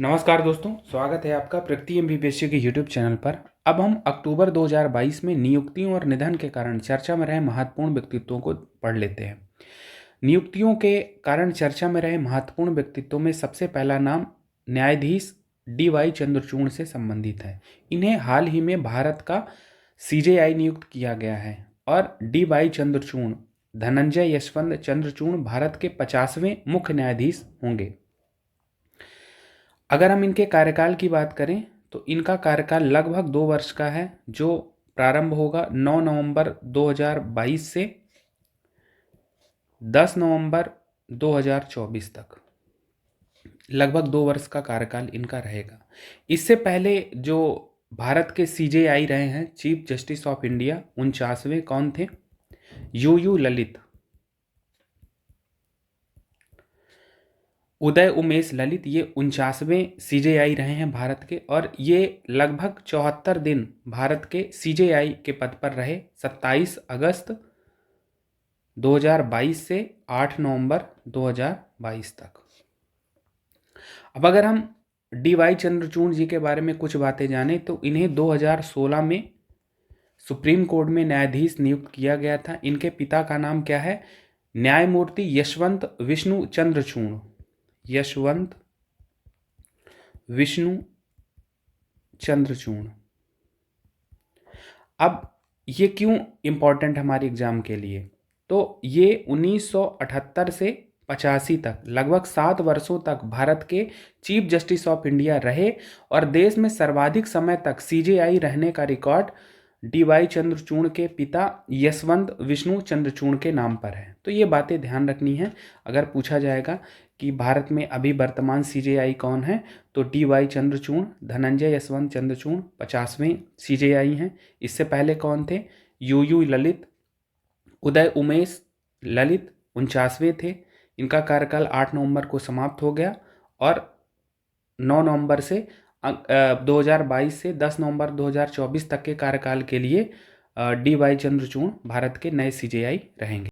नमस्कार दोस्तों, स्वागत है आपका प्रगति एमबीबीएस के यूट्यूब चैनल पर। अब हम अक्टूबर 2022 में नियुक्तियों और निधन के कारण चर्चा में रहे महत्वपूर्ण व्यक्तित्वों को पढ़ लेते हैं। नियुक्तियों के कारण चर्चा में रहे महत्वपूर्ण व्यक्तित्वों में सबसे पहला नाम न्यायाधीश डी.वाई. चंद्रचूड़ से संबंधित है। इन्हें हाल ही में भारत का सीजेआई नियुक्त किया गया है और डी.वाई. चंद्रचूड़ धनंजय यशवंत चंद्रचूड़ भारत के 50वें मुख्य न्यायाधीश होंगे। अगर हम इनके कार्यकाल की बात करें तो इनका कार्यकाल लगभग 2 वर्ष का है, जो प्रारंभ होगा 9 नवंबर 2022 से 10 नवंबर 2024 तक। लगभग 2 वर्ष का कार्यकाल इनका रहेगा। इससे पहले जो भारत के सीजेआई रहे हैं, चीफ जस्टिस ऑफ इंडिया, 49वें कौन थे? यू ललित, उदय उमेश ललित, ये 49वें सीजेआई रहे हैं भारत के, और ये लगभग 74 दिन भारत के सीजेआई के पद पर रहे, 27 अगस्त 2022 से 8 नवंबर 2022 तक। अब अगर हम डी.वाई. चंद्रचूड़ जी के बारे में कुछ बातें जानें तो इन्हें 2016 में सुप्रीम कोर्ट में न्यायाधीश नियुक्त किया गया था। इनके पिता का नाम क्या है? न्यायमूर्ति यशवंत विष्णु चंद्रचूड़, यशवंत विष्णु चंद्रचूड़। अब ये क्यों इंपॉर्टेंट हमारे एग्जाम के लिए? तो ये 1978 से 85 तक लगभग 7 वर्षों तक भारत के चीफ जस्टिस ऑफ इंडिया रहे और देश में सर्वाधिक समय तक सीजेआई रहने का रिकॉर्ड डी.वाई. चंद्रचूड़ के पिता यशवंत विष्णु चंद्रचूड़ के नाम पर है। तो ये बातें ध्यान रखनी है। अगर पूछा जाएगा कि भारत में अभी वर्तमान सीजेआई कौन है, तो डी.वाई. चंद्रचूड़, धनंजय यशवंत चंद्रचूड़ 50वें सीजेआई हैं। इससे पहले कौन थे? यू ललित, उदय उमेश ललित 49वें थे। इनका कार्यकाल 8 नवंबर को समाप्त हो गया और 9 नवंबर से 2022 से 10 नवंबर 2024 तक के कार्यकाल के लिए डी.वाई. चंद्रचूड़ भारत के नए सीजेआई रहेंगे।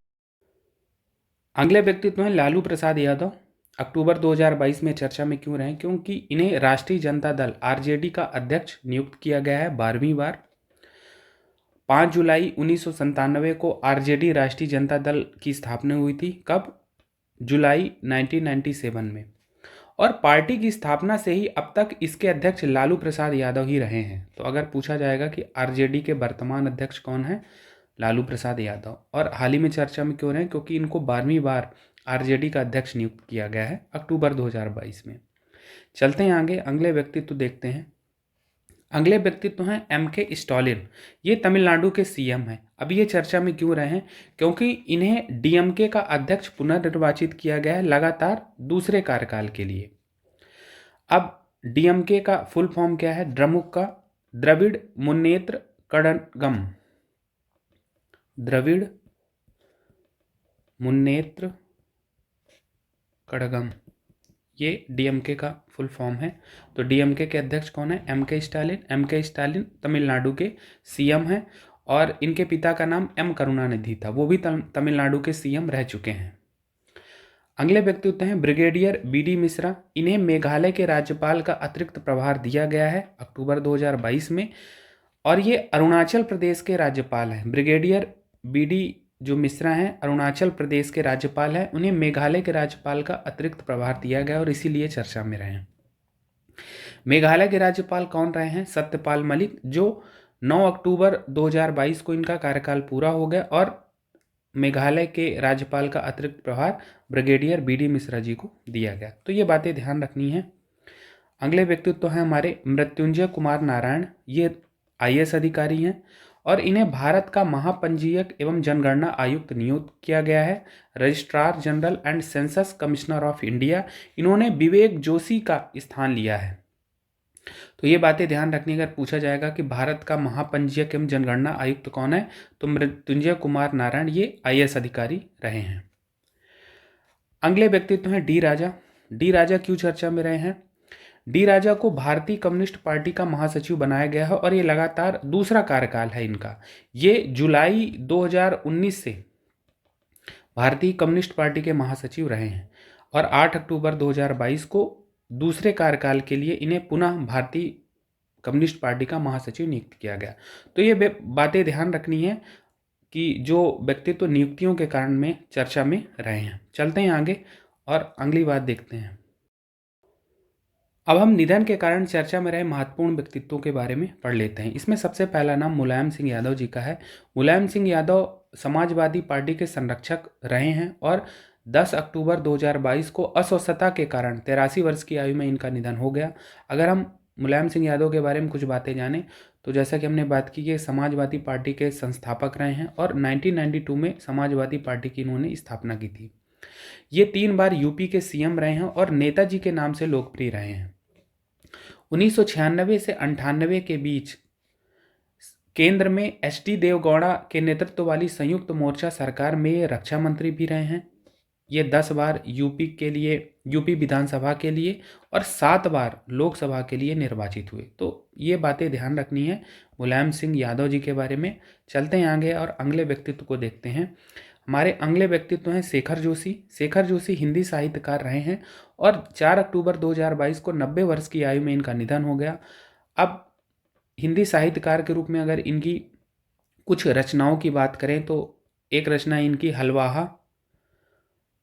अगले व्यक्तित्व हैं लालू प्रसाद यादव। अक्टूबर 2022 में चर्चा में क्यों रहे? क्योंकि इन्हें राष्ट्रीय जनता दल आरजेडी का अध्यक्ष नियुक्त किया गया है 12वीं बार। 5 जुलाई 1997 को आरजेडी राष्ट्रीय जनता दल की स्थापना हुई थी। कब? जुलाई 1997 में। और पार्टी की स्थापना से ही अब तक इसके अध्यक्ष लालू प्रसाद यादव ही रहे हैं। तो अगर पूछा जाएगा कि आरजेडी के वर्तमान अध्यक्ष कौन है? लालू प्रसाद यादव। और हाल ही में चर्चा में क्यों रहे? क्योंकि इनको 12वीं बार आरजेडी का अध्यक्ष नियुक्त किया गया है अक्टूबर 2022 में। चलते हैं आगे, अगले व्यक्तित्व देखते हैं। अगले व्यक्तित्व हैं एम.के. स्टालिन। ये तमिलनाडु के सीएम हैं। अब ये चर्चा में क्यों रहे हैं? क्योंकि इन्हें डीएमके का अध्यक्ष पुनर्निर्वाचित किया गया है लगातार दूसरे कार्यकाल के लिए। अब डीएमके का फुल फॉर्म क्या है? द्रमुक का द्रविड़ मुन्नेत्र कड़गम, द्रविड़ मुन्नेत्र कड़गम, ये डीएमके का फुल फॉर्म है। तो डीएमके के अध्यक्ष कौन है? MK. Stalin. MK. Stalin Tamil Nadu के सीएम हैं और इनके पिता का नाम एम करुणानिधि था, वो भी तमिलनाडु के सीएम रह चुके हैं। अगले व्यक्तित्व हैं ब्रिगेडियर बी.डी. मिश्रा। इन्हें मेघालय के राज्यपाल का अतिरिक्त प्रभार दिया गया है अक्टूबर 2022 में और ये अरुणाचल प्रदेश के राज्यपाल हैं। Brigadier BD. जो मिश्रा हैं अरुणाचल प्रदेश के राज्यपाल हैं, उन्हें मेघालय के राज्यपाल का अतिरिक्त प्रभार दिया गया और इसीलिए चर्चा में रहे हैं। मेघालय के राज्यपाल कौन रहे हैं? सत्यपाल मलिक, जो 9 अक्टूबर 2022 को इनका कार्यकाल पूरा हो गया और मेघालय के राज्यपाल का अतिरिक्त प्रभार ब्रिगेडियर बी.डी. मिश्रा जी को दिया गया। तो ये बातें ध्यान रखनी है। अगले व्यक्तित्व हैं हमारे मृत्युंजय कुमार नारायण। ये आईएएस अधिकारी हैं और इन्हें भारत का महापंजीयक एवं जनगणना आयुक्त नियुक्त किया गया है, registrar general and census commissioner of India. इन्होंने विवेक जोशी का स्थान लिया है। तो ये बातें ध्यान रखनी। अगर पूछा जाएगा कि भारत का महापंजीयक एवं जनगणना आयुक्त कौन है, तो मृत्युंजय कुमार नारायण ये आईएएस अधिकारी रहे हैं। अगले व्यक्तित्व हैं डी राजा। डी राजा क्यों चर्चा में रहे हैं? डी राजा को भारतीय कम्युनिस्ट पार्टी का महासचिव बनाया गया है और ये लगातार दूसरा कार्यकाल है इनका। ये जुलाई 2019 से भारतीय कम्युनिस्ट पार्टी के महासचिव रहे हैं और 8 अक्टूबर 2022 को दूसरे कार्यकाल के लिए इन्हें पुनः भारतीय कम्युनिस्ट पार्टी का महासचिव नियुक्त किया गया। तो ये बातें ध्यान रखनी है कि जो व्यक्तित्व नियुक्तियों के कारण में चर्चा में रहे हैं। चलते हैं आगे और अगली बात देखते हैं। अब हम निधन के कारण चर्चा में रहे महत्वपूर्ण व्यक्तित्वों के बारे में पढ़ लेते हैं। इसमें सबसे पहला नाम मुलायम सिंह यादव जी का है। मुलायम सिंह यादव समाजवादी पार्टी के संरक्षक रहे हैं और 10 अक्टूबर 2022 को अस्वस्थता के कारण 83 वर्ष की आयु में इनका निधन हो गया। अगर हम मुलायम सिंह यादव के बारे में कुछ बातें जानें तो जैसा कि हमने बात की कि समाजवादी पार्टी के संस्थापक रहे हैं और 1992 में समाजवादी पार्टी की इन्होंने स्थापना की थी। ये 3 बार यूपी के सीएम रहे हैं और नेताजी के नाम से लोकप्रिय रहे हैं। 1996 से 98 के बीच केंद्र में एच.डी. देवगौड़ा के नेतृत्व वाली संयुक्त मोर्चा सरकार में ये रक्षा मंत्री भी रहे हैं। ये 10 बार यूपी विधानसभा के लिए और 7 बार लोकसभा के लिए निर्वाचित हुए। तो ये बातें ध्यान रखनी है मुलायम सिंह यादव जी के बारे में। चलते हैं आगे और अगले व्यक्तित्व को देखते हैं। हमारे अगले व्यक्तित्व हैं शेखर जोशी। शेखर जोशी हिंदी साहित्यकार रहे हैं और 4 अक्टूबर 2022 को 90 वर्ष की आयु में इनका निधन हो गया। अब हिंदी साहित्यकार के रूप में अगर इनकी कुछ रचनाओं की बात करें तो एक रचना इनकी हलवाहा,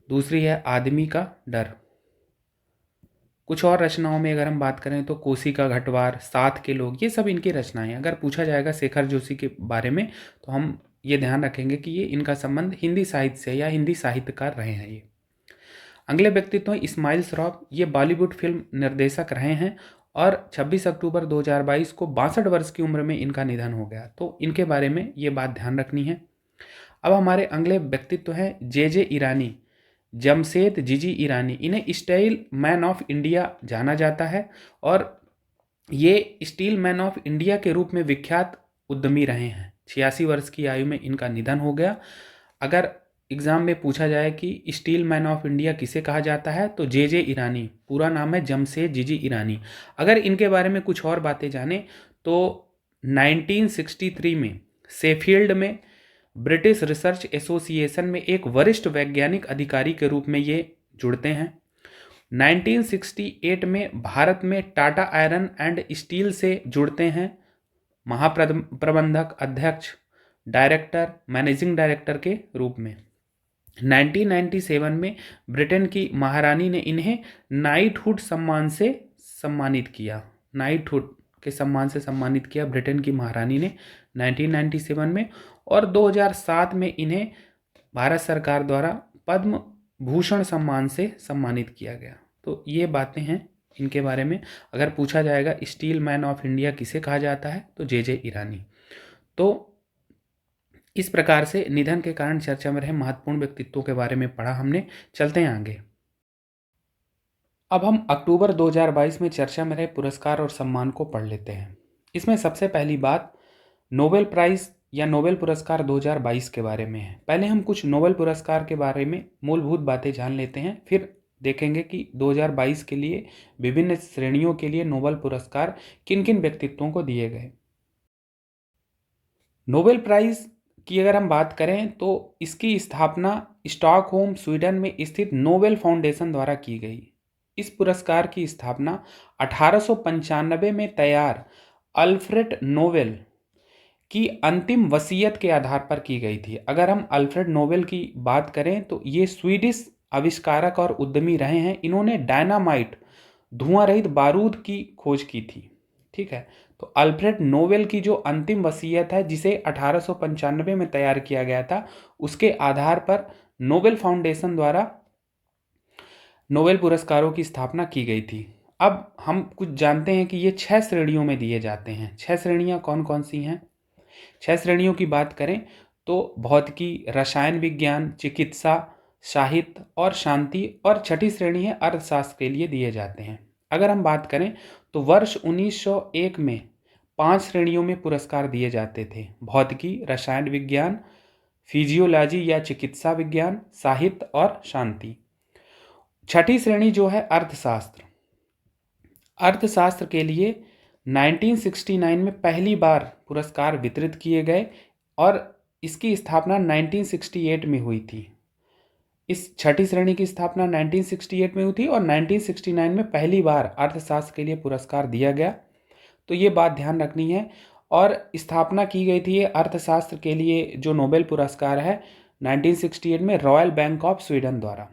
दूसरी है आदमी का डर। कुछ और रचनाओं में अगर हम बात करें तो कोसी का घटवार, साथ के लोग, ये सब इनकी रचनाएं हैं। अगर पूछा जाएगा शेखर जोशी के बारे में तो हम ये ध्यान रखेंगे कि ये इनका संबंध हिंदी साहित्य से या हिंदी साहित्यकार रहे हैं। ये अगले व्यक्तित्व हैं इस्माइल श्रॉफ। ये बॉलीवुड फिल्म निर्देशक रहे हैं और 26 अक्टूबर 2022 को 62 वर्ष की उम्र में इनका निधन हो गया। तो इनके बारे में ये बात ध्यान रखनी है। अब हमारे अगले व्यक्तित्व हैं जे ईरानी, जमशेद जीजी ईरानी। इन्हें स्टील मैन ऑफ इंडिया जाना जाता है और ये स्टील मैन ऑफ इंडिया के रूप में विख्यात उद्यमी रहे हैं। 86 वर्ष की आयु में इनका निधन हो गया। अगर एग्जाम में पूछा जाए कि स्टील मैन ऑफ इंडिया किसे कहा जाता है तो जे ईरानी, पूरा नाम है जमशेद जीजी ईरानी। अगर इनके बारे में कुछ और बातें जानें तो 1963 में शेफील्ड में ब्रिटिश रिसर्च एसोसिएशन में एक वरिष्ठ वैज्ञानिक अधिकारी के रूप में ये जुड़ते हैं। 1968 में भारत में टाटा आयरन एंड स्टील से जुड़ते हैं महाप्रबंधक, अध्यक्ष, डायरेक्टर, मैनेजिंग डायरेक्टर के रूप में। 1997 में ब्रिटेन की महारानी ने इन्हें नाइटहुड सम्मान से सम्मानित किया। नाइटहुड के सम्मान से सम्मानित किया ब्रिटेन की महारानी ने 1997 में। और 2007 में इन्हें भारत सरकार द्वारा पद्म भूषण सम्मान से सम्मानित किया गया। तो ये बातें हैं इनके बारे में। अगर पूछा जाएगा स्टील मैन ऑफ इंडिया किसे कहा जाता है तो जे ईरानी। तो इस प्रकार से निधन के कारण चर्चा में रहे महत्वपूर्ण व्यक्तित्वों के बारे में पढ़ा हमने। चलते हैं आगे। अब हम अक्टूबर 2022 में चर्चा में रहे पुरस्कार और सम्मान को पढ़ लेते हैं। इसमें सबसे पहली बात नोबेल प्राइज़ या नोबेल पुरस्कार 2022 के बारे में है। पहले हम कुछ नोबेल पुरस्कार के बारे में मूलभूत बातें जान लेते हैं, फिर देखेंगे कि 2022 के लिए विभिन्न श्रेणियों के लिए नोबेल पुरस्कार किन किन व्यक्तित्वों को दिए गए। नोबेल प्राइज़ की अगर हम बात करें तो इसकी स्थापना स्टॉकहोम स्वीडन में स्थित नोबेल फाउंडेशन द्वारा की गई। इस पुरस्कार की स्थापना 1895 में तैयार अल्फ्रेड नोबेल की अंतिम वसीयत के आधार पर की गई थी। अगर हम अल्फ्रेड नोबेल की बात करें तो ये स्वीडिश आविष्कारक और उद्यमी रहे हैं। इन्होंने डायनामाइट, धुआं रहित बारूद की खोज की थी। ठीक है, तो अल्फ्रेड नोबेल की जो अंतिम वसीयत है जिसे 1895 में तैयार किया गया था, उसके आधार पर नोबेल फाउंडेशन द्वारा नोबेल पुरस्कारों की स्थापना की गई थी। अब हम कुछ जानते हैं कि ये 6 श्रेणियों में दिए जाते हैं। 6 श्रेणियां कौन कौन सी हैं? 6 श्रेणियों की बात करें तो भौतिकी, रसायन विज्ञान, चिकित्सा, साहित्य और शांति, और 6ठी श्रेणी है अर्थशास्त्र के लिए दिए जाते हैं। अगर हम बात करें तो वर्ष 1901 में 5 श्रेणियों में पुरस्कार दिए जाते थे: भौतिकी, रसायन विज्ञान, फिजियोलॉजी या चिकित्सा विज्ञान, साहित्य और शांति। 6ठी श्रेणी जो है अर्थशास्त्र। अर्थशास्त्र के लिए 1969 में पहली बार पुरस्कार वितरित किए गए और इसकी स्थापना 1968 में हुई थी। इस छठी श्रेणी की स्थापना 1968 में हुई थी और 1969 में पहली बार अर्थशास्त्र के लिए पुरस्कार दिया गया। तो ये बात ध्यान रखनी है। और स्थापना की गई थी ये अर्थशास्त्र के लिए जो नोबेल पुरस्कार है 1968 में रॉयल बैंक ऑफ स्वीडन द्वारा।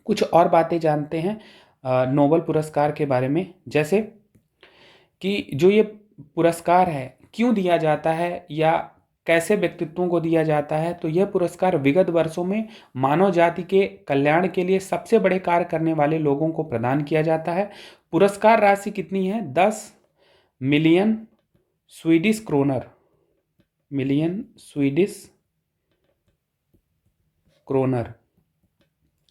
कुछ और बातें जानते हैं नोबेल पुरस्कार के बारे में, जैसे कि जो ये पुरस्कार है क्यों दिया जाता है या कैसे व्यक्तित्वों को दिया जाता है। तो यह पुरस्कार विगत वर्षों में मानव जाति के कल्याण के लिए सबसे बड़े कार्य करने वाले लोगों को प्रदान किया जाता है। पुरस्कार राशि कितनी है? 10 million Swedish kronor, million Swedish kronor.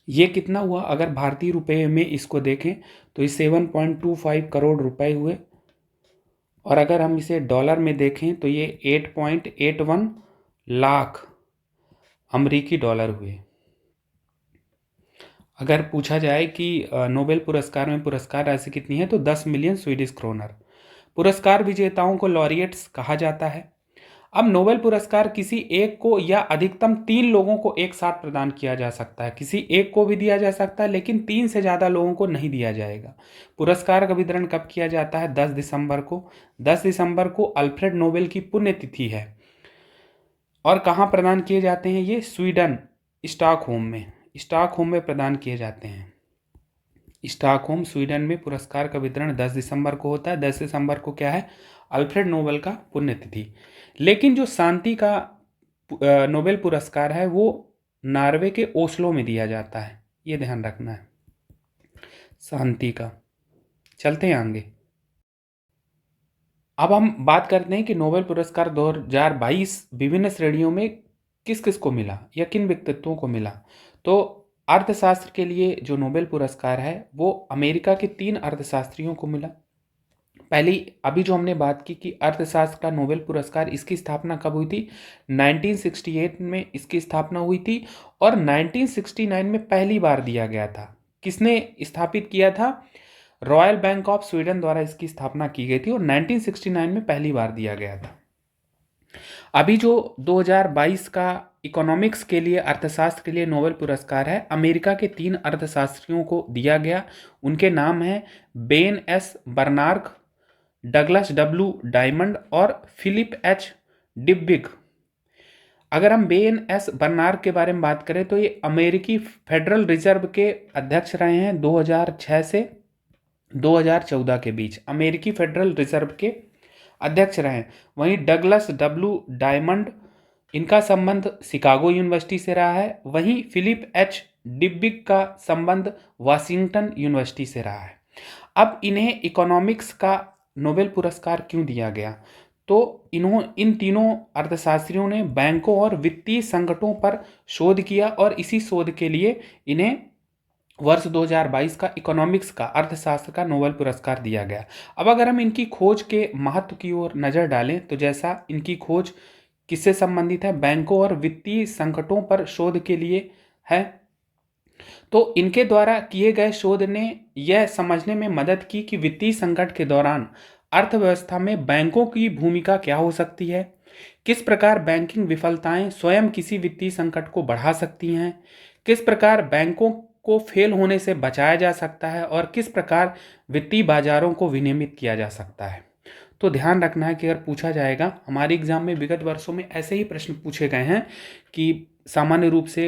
ये कितना हुआ? अगर भारतीय रुपए में इसको देखें तो ये 7.25 करोड़ रुपए हुए, और अगर हम इसे डॉलर में देखें तो ये 8.81 लाख अमेरिकी डॉलर हुए। अगर पूछा जाए कि नोबेल पुरस्कार में पुरस्कार राशि कितनी है तो 10 मिलियन स्वीडिश क्रोनर। पुरस्कार विजेताओं को लॉरिएट्स कहा जाता है। अब नोबेल पुरस्कार किसी एक को या अधिकतम 3 लोगों को एक साथ प्रदान किया जा सकता है। किसी एक को भी दिया जा सकता है, लेकिन 3 से ज़्यादा लोगों को नहीं दिया जाएगा। पुरस्कार का वितरण कब किया जाता है? 10 दिसंबर को। 10 दिसंबर को अल्फ्रेड नोबेल की पुण्यतिथि है। और कहाँ प्रदान किए जाते हैं ये? स्वीडन, स्टॉकहोम में प्रदान किए जाते हैं। स्टॉकहोम स्वीडन में पुरस्कार का वितरण 10 दिसंबर को होता है। 10 दिसंबर को क्या है? अल्फ्रेड नोबेल का पुण्यतिथि। लेकिन जो शांति का नोबेल पुरस्कार है वो नॉर्वे के ओस्लो में दिया जाता है, ये ध्यान रखना है, शांति का। चलते हैं आगे। अब हम बात करते हैं कि नोबेल पुरस्कार 2022 विभिन्न श्रेणियों में किस किस को मिला या किन व्यक्तित्वों को मिला। तो अर्थशास्त्र के लिए जो नोबेल पुरस्कार है वो अमेरिका के 3 अर्थशास्त्रियों को मिला। पहली अभी जो हमने बात की कि अर्थशास्त्र का नोबेल पुरस्कार, इसकी स्थापना कब हुई थी? 1968 में इसकी स्थापना हुई थी और 1969 में पहली बार दिया गया था। किसने स्थापित किया था? रॉयल बैंक ऑफ स्वीडन द्वारा इसकी स्थापना की गई थी और 1969 में पहली बार दिया गया था। अभी जो 2022 का इकोनॉमिक्स के लिए, अर्थशास्त्र के लिए नोबेल पुरस्कार है, अमेरिका के 3 अर्थशास्त्रियों को दिया गया। उनके नाम हैं Ben S Bernard, Douglas W Diamond और फिलिप एच डिब्बिग। अगर हम बेन एस बर्नार्ड के बारे में बात करें तो ये अमेरिकी फेडरल रिजर्व के अध्यक्ष रहे हैं 2006 से 2014 के बीच, अमेरिकी फेडरल रिजर्व के अध्यक्ष रहे। वहीं डगलस डब्ल्यू डायमंड, इनका संबंध शिकागो यूनिवर्सिटी से रहा है। वहीं फिलिप एच डिब्बिग का संबंध वाशिंगटन यूनिवर्सिटी से रहा है। अब इन्हें इकोनॉमिक्स का नोबेल पुरस्कार क्यों दिया गया? तो इन तीनों अर्थशास्त्रियों ने बैंकों और वित्तीय संकटों पर शोध किया और इसी शोध के लिए इन्हें वर्ष 2022 का इकोनॉमिक्स का, अर्थशास्त्र का नोबेल पुरस्कार दिया गया। अब अगर हम इनकी खोज के महत्व की ओर नज़र डालें तो जैसा इनकी खोज किससे संबंधित है? बैंकों और वित्तीय संकटों पर शोध के लिए है। तो इनके द्वारा किए गए शोध ने यह समझने में मदद की कि वित्तीय संकट के दौरान अर्थव्यवस्था में बैंकों की भूमिका क्या हो सकती है, किस प्रकार बैंकिंग विफलताएं स्वयं किसी वित्तीय संकट को बढ़ा सकती हैं, किस प्रकार बैंकों को फेल होने से बचाया जा सकता है और किस प्रकार वित्तीय बाजारों को विनियमित किया जा सकता है। तो ध्यान रखना है कि अगर पूछा जाएगा, हमारे एग्जाम में विगत वर्षों में ऐसे ही प्रश्न पूछे गए हैं कि सामान्य रूप से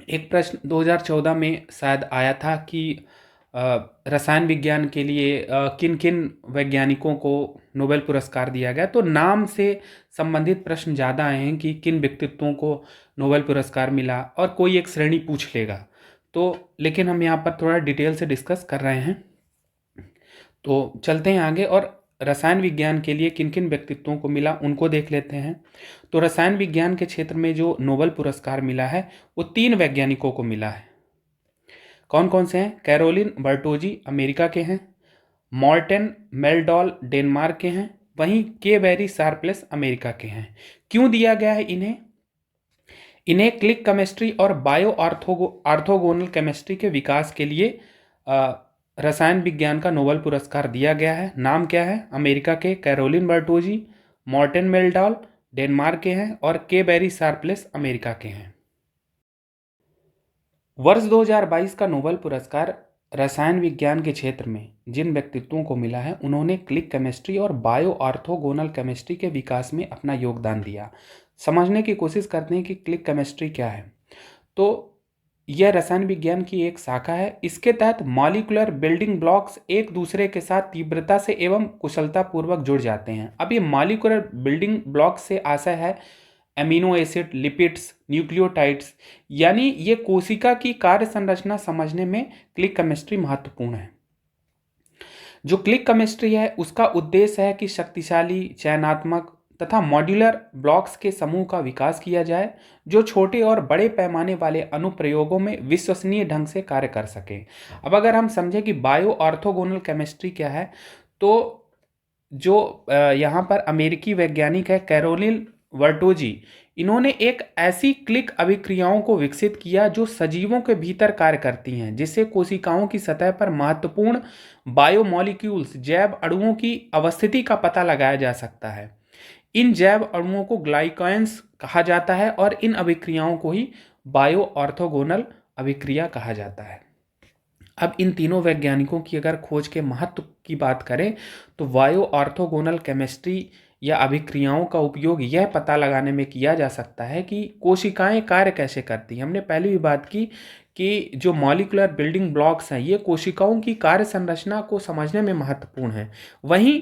एक प्रश्न 2014 में शायद आया था कि रसायन विज्ञान के लिए किन किन वैज्ञानिकों को नोबेल पुरस्कार दिया गया। तो नाम से संबंधित प्रश्न ज़्यादा आए हैं कि किन व्यक्तित्वों को नोबेल पुरस्कार मिला, और कोई एक श्रेणी पूछ लेगा। तो लेकिन हम यहाँ पर थोड़ा डिटेल से डिस्कस कर रहे हैं। तो चलते हैं आगे और रसायन विज्ञान के लिए किन किन व्यक्तित्वों को मिला उनको देख लेते हैं। तो रसायन विज्ञान के क्षेत्र में जो नोबेल पुरस्कार मिला है वो 3 वैज्ञानिकों को मिला है। कौन कौन से हैं? कैरोलिन बर्टोजी अमेरिका के हैं, मॉर्टेन मेल्डॉल डेनमार्क के हैं, वहीं के बेरी शार्पलेस अमेरिका के हैं। क्यों दिया गया है इन्हें? इन्हें क्लिक केमिस्ट्री और बायो ऑर्थोगोनल केमिस्ट्री के विकास के लिए रसायन विज्ञान का नोबेल पुरस्कार दिया गया है। नाम क्या है? अमेरिका के कैरोलिन बर्टोजी, मॉर्टेन मेल्डॉल डेनमार्क के हैं और के बेरी शार्पलेस अमेरिका के हैं। वर्ष 2022 का नोबेल पुरस्कार रसायन विज्ञान के क्षेत्र में जिन व्यक्तित्वों को मिला है, उन्होंने क्लिक केमिस्ट्री और बायो ऑर्थोगोनल केमिस्ट्री के विकास में अपना योगदान दिया। समझने की कोशिश करते हैं कि क्लिक केमिस्ट्री क्या है। तो यह रसायन विज्ञान की एक शाखा है। इसके तहत मॉलिक्यूलर बिल्डिंग ब्लॉक्स एक दूसरे के साथ तीव्रता से एवं कुशलता पूर्वक जुड़ जाते हैं। अब ये मॉलिक्यूलर बिल्डिंग ब्लॉक से आशय है एमिनो एसिड, लिपिड्स, न्यूक्लियोटाइड्स, यानी ये कोशिका की कार्य संरचना समझने में क्लिक केमिस्ट्री महत्वपूर्ण है। जो क्लिक केमिस्ट्री है उसका उद्देश्य है कि शक्तिशाली, चयनात्मक तथा मॉड्यूलर ब्लॉक्स के समूह का विकास किया जाए जो छोटे और बड़े पैमाने वाले अनुप्रयोगों में विश्वसनीय ढंग से कार्य कर सके। अब अगर हम समझें कि बायो ऑर्थोगोनल केमिस्ट्री क्या है, तो जो यहाँ पर अमेरिकी वैज्ञानिक है कैरोलिन वर्टोजी, इन्होंने एक ऐसी क्लिक अभिक्रियाओं को विकसित किया जो सजीवों के भीतर कार्य करती हैं, जिससे कोशिकाओं की सतह पर महत्वपूर्ण बायोमॉलिक्यूल्स, जैव अणुओं की अवस्थिति का पता लगाया जा सकता है। इन जैव अणुओं को ग्लाइकॉन्स कहा जाता है और इन अभिक्रियाओं को ही बायो ऑर्थोगोनल अभिक्रिया कहा जाता है। अब इन तीनों वैज्ञानिकों की अगर खोज के महत्व की बात करें तो बायो ऑर्थोगोनल केमिस्ट्री या अभिक्रियाओं का उपयोग यह पता लगाने में किया जा सकता है कि कोशिकाएं कार्य कैसे करती हैं। हमने पहले भी बात की कि जो मॉलिक्यूलर बिल्डिंग ब्लॉक्स हैं ये कोशिकाओं की कार्य संरचना को समझने में महत्वपूर्ण है। वहीं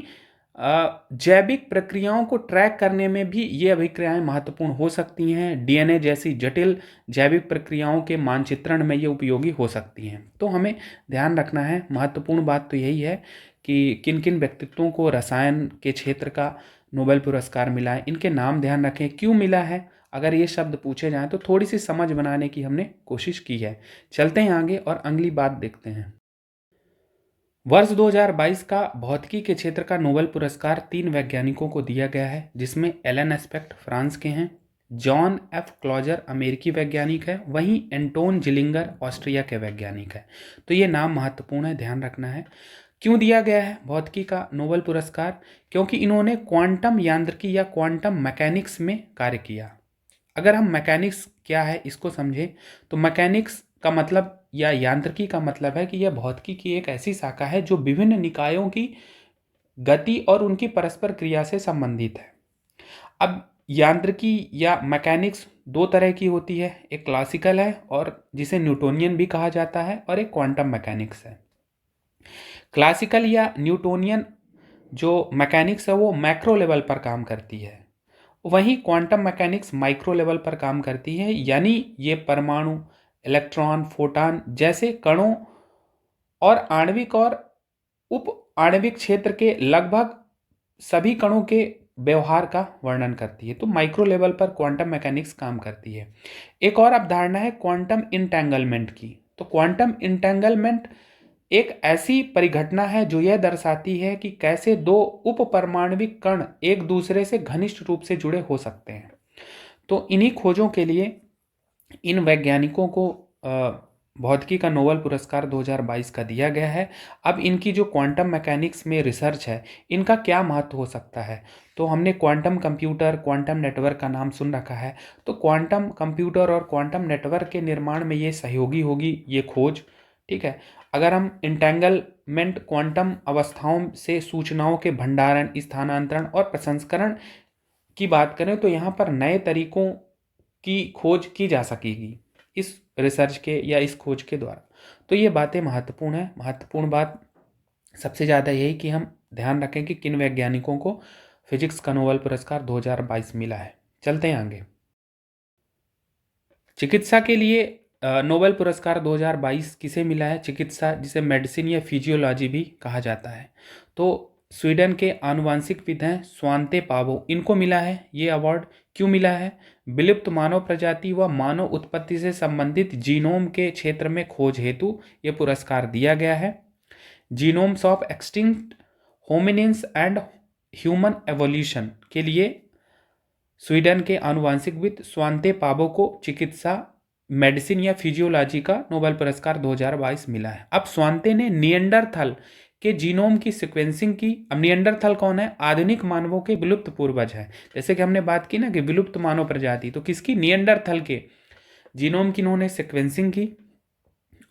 जैविक प्रक्रियाओं को ट्रैक करने में भी ये अभिक्रियाएं महत्वपूर्ण हो सकती हैं। डीएनए जैसी जटिल जैविक प्रक्रियाओं के मानचित्रण में ये उपयोगी हो सकती हैं। तो हमें ध्यान रखना है, महत्वपूर्ण बात तो यही है कि किन किन व्यक्तित्वों को रसायन के क्षेत्र का नोबेल पुरस्कार मिला है, इनके नाम ध्यान रखें, क्यों मिला है। अगर ये शब्द पूछे जाएं तो थोड़ी सी समझ बनाने की हमने कोशिश की है। चलते हैं आगे और अगली बात देखते हैं। वर्ष 2022 का भौतिकी के क्षेत्र का नोबेल पुरस्कार 3 वैज्ञानिकों को दिया गया है, जिसमें एलन एस्पेक्ट फ्रांस के हैं, जॉन एफ क्लॉजर अमेरिकी वैज्ञानिक है, वहीं एंटोन जिलिंगर ऑस्ट्रिया के वैज्ञानिक है। तो ये नाम महत्वपूर्ण है, ध्यान रखना है। क्यों दिया गया है भौतिकी का नोबेल पुरस्कार? क्योंकि इन्होंने क्वांटम यांत्रिकी या क्वांटम मैकेनिक्स में कार्य किया। अगर हम मैकेनिक्स क्या है इसको समझें तो मैकेनिक्स का मतलब या यांत्रिकी का मतलब है कि यह भौतिकी की एक ऐसी शाखा है जो विभिन्न निकायों की गति और उनकी परस्पर क्रिया से संबंधित है। अब यांत्रिकी या मैकेनिक्स दो तरह की होती है, एक क्लासिकल है और जिसे न्यूटोनियन भी कहा जाता है, और एक क्वांटम मैकेनिक्स है। क्लासिकल या न्यूटोनियन जो मैकेनिक्स है वो मैक्रो लेवल पर काम करती है, वहीं क्वांटम मैकेनिक्स माइक्रो लेवल पर काम करती है, यानी ये परमाणु, इलेक्ट्रॉन, फोटॉन जैसे कणों और आणविक और उप आणविक क्षेत्र के लगभग सभी कणों के व्यवहार का वर्णन करती है। तो माइक्रो लेवल पर क्वांटम मैकेनिक्स काम करती है। एक और अवधारणा है क्वांटम इंटेंगलमेंट की। तो क्वांटम इंटेंगलमेंट एक ऐसी परिघटना है जो यह दर्शाती है कि कैसे दो उप परमाणविक कण एक दूसरे से घनिष्ठ रूप से जुड़े हो सकते हैं। तो इन्हीं खोजों के लिए इन वैज्ञानिकों को भौतिकी का नोबेल पुरस्कार 2022 का दिया गया है। अब इनकी जो क्वांटम मैकेनिक्स में रिसर्च है, इनका क्या महत्व हो सकता है? तो हमने क्वांटम कंप्यूटर, क्वांटम नेटवर्क का नाम सुन रखा है। तो क्वांटम कंप्यूटर और क्वांटम नेटवर्क के निर्माण में ये सहयोगी होगी ये खोज, ठीक है। अगर हम इंटेंगलमेंट क्वांटम अवस्थाओं से सूचनाओं के भंडारण, स्थानांतरण और प्रसंस्करण की बात करें तो यहाँ पर नए तरीकों की खोज की जा सकेगी इस रिसर्च के या इस खोज के द्वारा। तो ये बातें महत्वपूर्ण है। महत्वपूर्ण बात सबसे ज़्यादा यही कि हम ध्यान रखें कि किन वैज्ञानिकों को फिजिक्स का नोबेल पुरस्कार 2022 मिला है। चलते हैं आगे। चिकित्सा के लिए नोबेल पुरस्कार 2022 किसे मिला है? चिकित्सा, जिसे मेडिसिन या फिजियोलॉजी भी कहा जाता है। तो स्वीडन के आनुवांशिकविद हैं स्वांते पावो, इनको मिला है ये अवार्ड। क्यों मिला है? विलुप्त मानव प्रजाति व मानव उत्पत्ति से संबंधित जीनोम के क्षेत्र में खोज हेतु ये पुरस्कार दिया गया है। Genomes of extinct hominins and human evolution के लिए स्वीडन के आनुवांशिकविद स्वांते पावो को चिकित्सा, मेडिसिन या फिजियोलॉजी का नोबेल पुरस्कार 2022 मिला है। अब स्वांते ने निएंडरथल के जीनोम की सीक्वेंसिंग की। अब निएंडरथल कौन है? आधुनिक मानवों के विलुप्त पूर्वज है। जैसे कि हमने बात की ना कि विलुप्त मानव प्रजाति, तो किसकी? निएंडरथल के जीनोम की इन्होंने सीक्वेंसिंग की।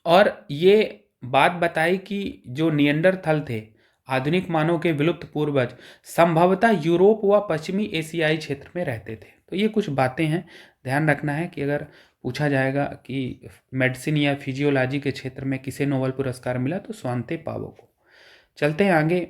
और ये बात बताई कि जो निएंडरथल थे, आधुनिक मानव के विलुप्त पूर्वज, संभवतः यूरोप व पश्चिमी एशियाई क्षेत्र में रहते थे। तो ये कुछ बातें हैं, ध्यान रखना है कि अगर पूछा जाएगा कि मेडिसिन या फिजियोलॉजी के क्षेत्र में किसे नोबेल पुरस्कार मिला, तो स्वांते पावो को। चलते हैं आगे।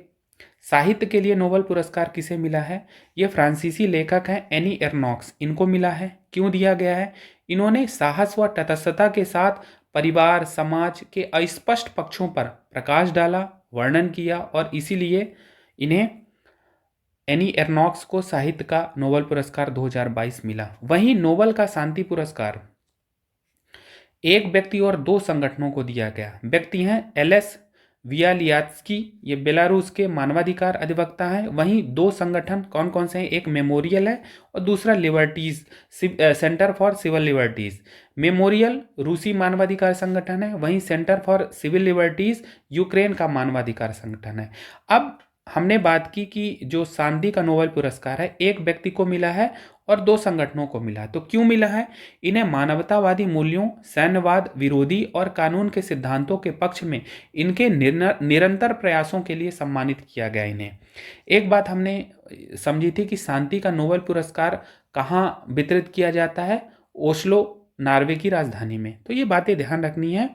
साहित्य के लिए नोबेल पुरस्कार किसे मिला है? ये फ्रांसीसी लेखक हैं एनी एर्नॉक्स, इनको मिला है। क्यों दिया गया है? इन्होंने साहस व तटस्थता के साथ परिवार समाज के अस्पष्ट पक्षों पर प्रकाश डाला, वर्णन किया, और इसीलिए इन्हें एनी एर्नॉक्स को साहित्य का नोबेल पुरस्कार 2022 मिला। वहीं नोबेल का शांति पुरस्कार एक व्यक्ति और दो संगठनों को दिया गया। व्यक्ति हैं एलएस वियालियात्स्की, ये बेलारूस के मानवाधिकार अधिवक्ता हैं। वहीं दो संगठन कौन कौन से हैं? एक मेमोरियल है और दूसरा liberties, centre for civil liberties. Memorial रूसी मानवाधिकार संगठन है, वहीं centre for civil liberties Ukraine का मानवाधिकार संगठन है। अब हमने बात की कि जो शांति का नोबेल पुरस्कार है एक व्यक्ति को मिला है और दो संगठनों को मिला है। तो क्यों मिला है? इन्हें मानवतावादी मूल्यों, सैन्यवाद विरोधी और कानून के सिद्धांतों के पक्ष में इनके निरंतर प्रयासों के लिए सम्मानित किया गया इन्हें। एक बात हमने समझी थी कि शांति का नोबेल पुरस्कार कहाँ वितरित किया जाता है? ओस्लो, नॉर्वे की राजधानी में। तो ये बातें ध्यान रखनी है।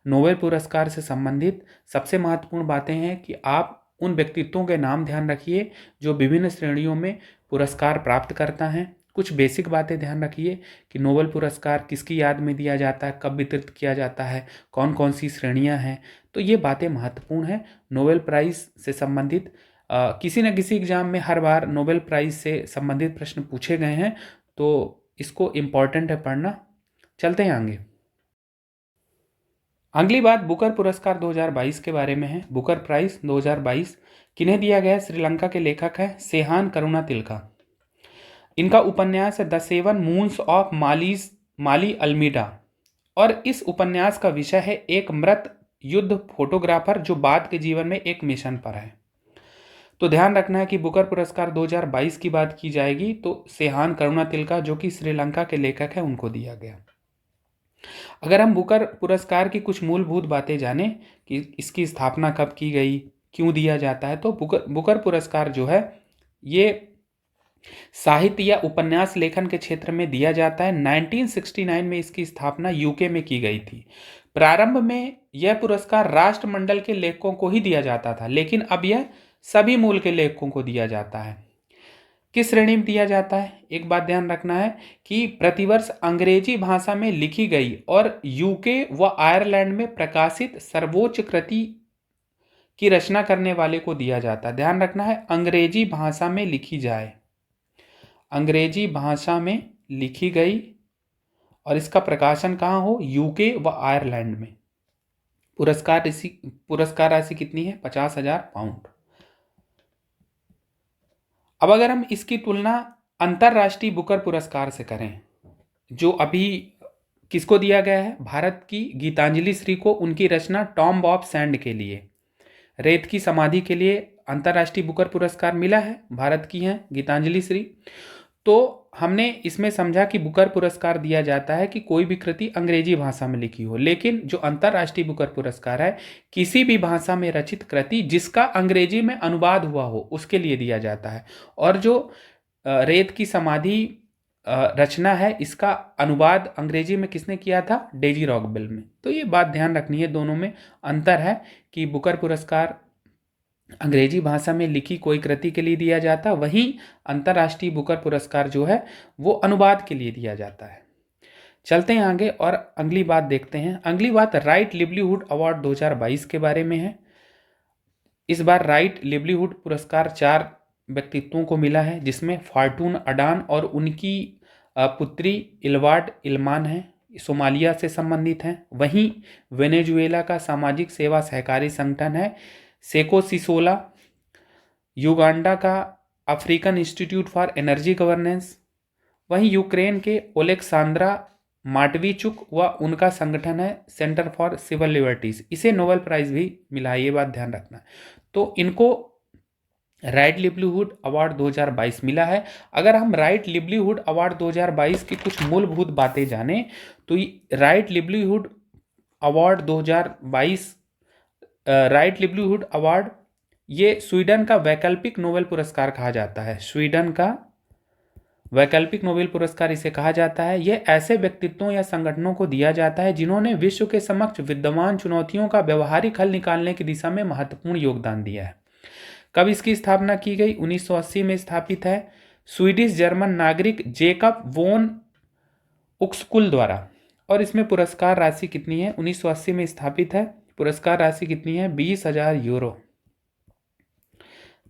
नोबेल पुरस्कार से संबंधित सबसे महत्वपूर्ण बातें हैं कि आप उन व्यक्तित्वों के नाम ध्यान रखिए जो विभिन्न श्रेणियों में पुरस्कार प्राप्त करता है। कुछ बेसिक बातें ध्यान रखिए कि नोबेल पुरस्कार किसकी याद में दिया जाता है, कब वितरित किया जाता है, कौन कौन सी श्रेणियां हैं। तो ये बातें महत्वपूर्ण हैं। नोबेल प्राइज़ से संबंधित किसी न किसी एग्जाम में हर बार नोबेल प्राइज़ से संबंधित प्रश्न पूछे गए हैं, तो इसको इम्पॉर्टेंट है पढ़ना। चलते हैं आगे। अगली बात बुकर पुरस्कार 2022 के बारे में है। बुकर प्राइज 2022 किन्हें दिया गया है? श्रीलंका के लेखक हैं सेहान करुणातिलका। इनका उपन्यास है the seven moons of Mali Almeida, और इस उपन्यास का विषय है एक मृत युद्ध फोटोग्राफर जो बाद के जीवन में एक मिशन पर है। तो ध्यान रखना है कि बुकर पुरस्कार 2022 की बात की जाएगी तो सेहान करुणातिलका जो कि श्रीलंका के लेखक हैं उनको दिया गया। अगर हम बुकर पुरस्कार की कुछ मूलभूत बातें जानें कि इसकी स्थापना कब की गई, क्यों दिया जाता है, तो बुकर पुरस्कार जो है ये साहित्य या उपन्यास लेखन के क्षेत्र में दिया जाता है। 1969 में इसकी स्थापना यूके में की गई थी। प्रारंभ में यह पुरस्कार राष्ट्रमंडल के लेखकों को ही दिया जाता था, लेकिन अब यह सभी मूल के लेखकों को दिया जाता है। किस श्रेणी में दिया जाता है? एक बात ध्यान रखना है कि प्रतिवर्ष अंग्रेजी भाषा में लिखी गई और यूके व आयरलैंड में प्रकाशित सर्वोच्च कृति की रचना करने वाले को दिया जाता है। ध्यान रखना है अंग्रेजी भाषा में लिखी जाए, अंग्रेजी भाषा में लिखी गई और इसका प्रकाशन कहाँ हो? यूके व आयरलैंड में। पुरस्कार राशि कितनी है? 50,000 पाउंड। अब अगर हम इसकी तुलना अंतर्राष्ट्रीय बुकर पुरस्कार से करें जो अभी किसको दिया गया है? भारत की गीतांजलि श्री को उनकी रचना टॉम्ब ऑफ सैंड के लिए, रेत की समाधि के लिए अंतर्राष्ट्रीय बुकर पुरस्कार मिला है। भारत की हैं गीतांजलि श्री। तो हमने इसमें समझा कि बुकर पुरस्कार दिया जाता है कि कोई भी कृति अंग्रेजी भाषा में लिखी हो, लेकिन जो अंतर्राष्ट्रीय बुकर पुरस्कार है किसी भी भाषा में रचित कृति जिसका अंग्रेजी में अनुवाद हुआ हो उसके लिए दिया जाता है। और जो रेत की समाधि रचना है इसका अनुवाद अंग्रेजी में किसने किया था? डेजी रॉकवेल में। तो ये बात ध्यान रखनी है, दोनों में अंतर है कि बुकर पुरस्कार अंग्रेजी भाषा में लिखी कोई कृति के लिए दिया जाता, वहीं अंतर्राष्ट्रीय बुकर पुरस्कार जो है वो अनुवाद के लिए दिया जाता है। चलते हैं आगे और अगली बात देखते हैं। अगली बात राइट लिवलीहुड अवार्ड 2022 के बारे में है। इस बार राइट लिवलीहुड पुरस्कार 4 व्यक्तित्वों को मिला है, जिसमें फार्टून अडान और उनकी पुत्री इलवाड इल्मान है, सोमालिया से संबंधित हैं। वहीं वेनेजुएला का सामाजिक सेवा सहकारी संगठन है सेको सिसोला, युगांडा का African Institute for Energy governance, वहीं यूक्रेन के ओलेक्सांद्रा माटवीचुक व उनका संगठन है सेंटर फॉर सिविल लिबर्टीज। इसे नोबेल प्राइज भी मिला है, ये बात ध्यान रखना। तो इनको राइट लिवलीहुड अवार्ड 2022 मिला है। अगर हम राइट लिवलीहुड अवार्ड 2022 की कुछ मूलभूत बातें जानें तो right livelihood award 2022, right livelihood award, ये स्वीडन का वैकल्पिक नोबेल पुरस्कार कहा जाता है। स्वीडन का वैकल्पिक नोबेल पुरस्कार इसे कहा जाता है। यह ऐसे व्यक्तित्वों या संगठनों को दिया जाता है जिन्होंने विश्व के समक्ष विद्यमान चुनौतियों का व्यवहारिक हल निकालने की दिशा में महत्वपूर्ण योगदान दिया है। कब इसकी स्थापना की गई? 1980 में स्थापित है स्वीडिश जर्मन नागरिक जेकब वोन उक्सकुल द्वारा। और इसमें पुरस्कार राशि कितनी है? 1980 में स्थापित है। पुरस्कार राशि कितनी है? 20,000 यूरो।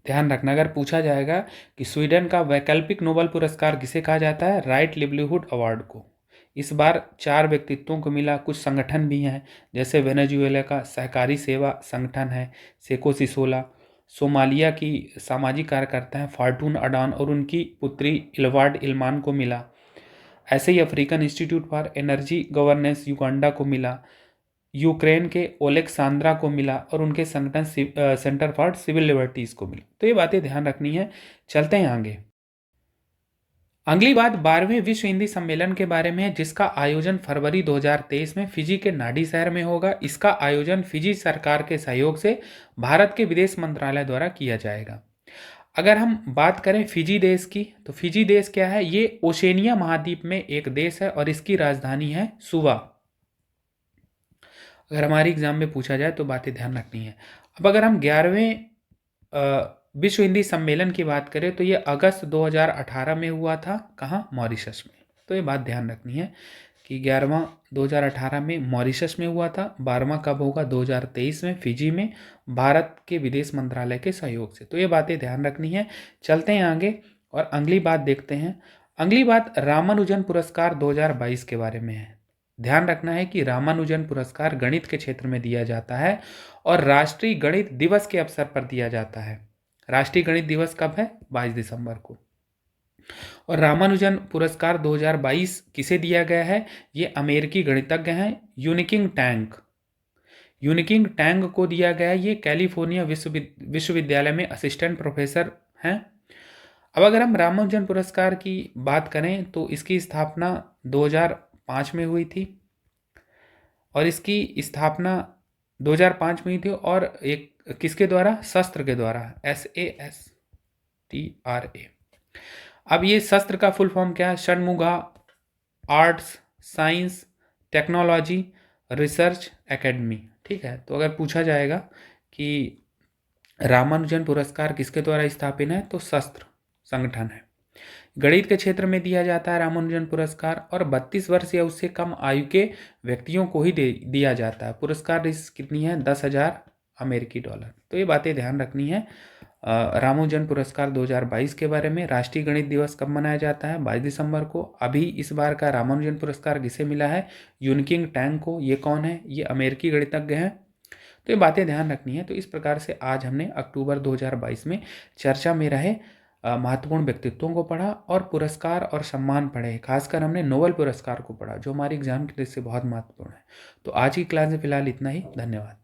ध्यान रखना, अगर पूछा जाएगा कि स्वीडन का वैकल्पिक नोबेल पुरस्कार किसे कहा जाता है? राइट लिवलीहुड अवार्ड को। इस बार 4 व्यक्तित्वों को मिला। कुछ संगठन भी हैं, जैसे वेनेजुएला का सहकारी सेवा संगठन है सेको सिसोला, सोमालिया की सामाजिक कार्यकर्ता हैं फार्टून अडान और उनकी पुत्री इलवार्ड इल्मान को मिला। ऐसे ही African Institute for Energy Governance Uganda को मिला, यूक्रेन के ओलेक्सांद्रा को मिला और उनके संगठन सेंटर फॉर सिविल लिबर्टीज को मिला। तो ये बातें ध्यान रखनी है। चलते हैं आगे। अगली बात 12वें विश्व हिंदी सम्मेलन के बारे में है, जिसका आयोजन फरवरी 2023 में फिजी के नाडी शहर में होगा। इसका आयोजन फिजी सरकार के सहयोग से भारत के विदेश मंत्रालय द्वारा किया जाएगा। अगर हम बात करें फिजी देश की, तो फिजी देश क्या है? ये ओशेनिया महाद्वीप में एक देश है और इसकी राजधानी है सुवा। अगर हमारी एग्जाम में पूछा जाए तो बातें ध्यान रखनी है। अब अगर हम 11वें विश्व हिंदी सम्मेलन की बात करें तो ये अगस्त 2018 में हुआ था। कहाँ? मॉरिशस में। तो ये बात ध्यान रखनी है कि 11वां 2018 में मॉरिशस में हुआ था। 12वां कब होगा? 2023 में फिजी में, भारत के विदेश मंत्रालय के सहयोग से। तो ये बातें ध्यान रखनी है। चलते हैं आगे और अगली बात देखते हैं। अगली बात रामानुजन पुरस्कार 2022 के बारे में है। ध्यान रखना है कि रामानुजन पुरस्कार गणित के क्षेत्र में दिया जाता है और राष्ट्रीय गणित दिवस के अवसर पर दिया जाता है। राष्ट्रीय गणित दिवस कब है? 22 दिसंबर को। और रामानुजन पुरस्कार 2022 किसे दिया गया है? ये अमेरिकी गणितज्ञ हैं यूनिकिंग टैंग। यूनिकिंग टैंग को दिया गया है। ये कैलिफोर्निया विश्वविद्यालय में असिस्टेंट प्रोफेसर हैं। अब अगर हम रामानुजन पुरस्कार की बात करें तो इसकी स्थापना 2005 में हुई थी और इसकी स्थापना 2005 में हुई थी और एक किसके द्वारा? शस्त्र के द्वारा, SASTRA। अब ये शस्त्र का फुल फॉर्म क्या है? Shanmuga arts science technology research academy. ठीक है, तो अगर पूछा जाएगा कि रामानुजन पुरस्कार किसके द्वारा स्थापित है, तो शस्त्र संगठन है। गणित के क्षेत्र में दिया जाता है रामानुजन पुरस्कार और 32 वर्ष या उससे कम आयु के व्यक्तियों को ही दिया जाता है। पुरस्कार कितनी है? 10,000 अमेरिकी डॉलर। तो ये बातें ध्यान रखनी है। रामानुजन पुरस्कार 2022 के बारे में। राष्ट्रीय गणित दिवस कब मनाया जाता है? 22 दिसंबर को। अभी इस बार का रामानुजन पुरस्कार किसे मिला है? यूनिकिंग टैंग को। ये कौन है? ये अमेरिकी गणितज्ञ हैं। तो ये बातें ध्यान रखनी है। तो इस प्रकार से आज हमने अक्टूबर 2022 में चर्चा में रहे महत्वपूर्ण व्यक्तित्वों को पढ़ा और पुरस्कार और सम्मान पढ़े। खासकर हमने नोबेल पुरस्कार को पढ़ा जो हमारी एग्जाम के लिए से बहुत महत्वपूर्ण है। तो आज की क्लास में फिलहाल इतना ही। धन्यवाद।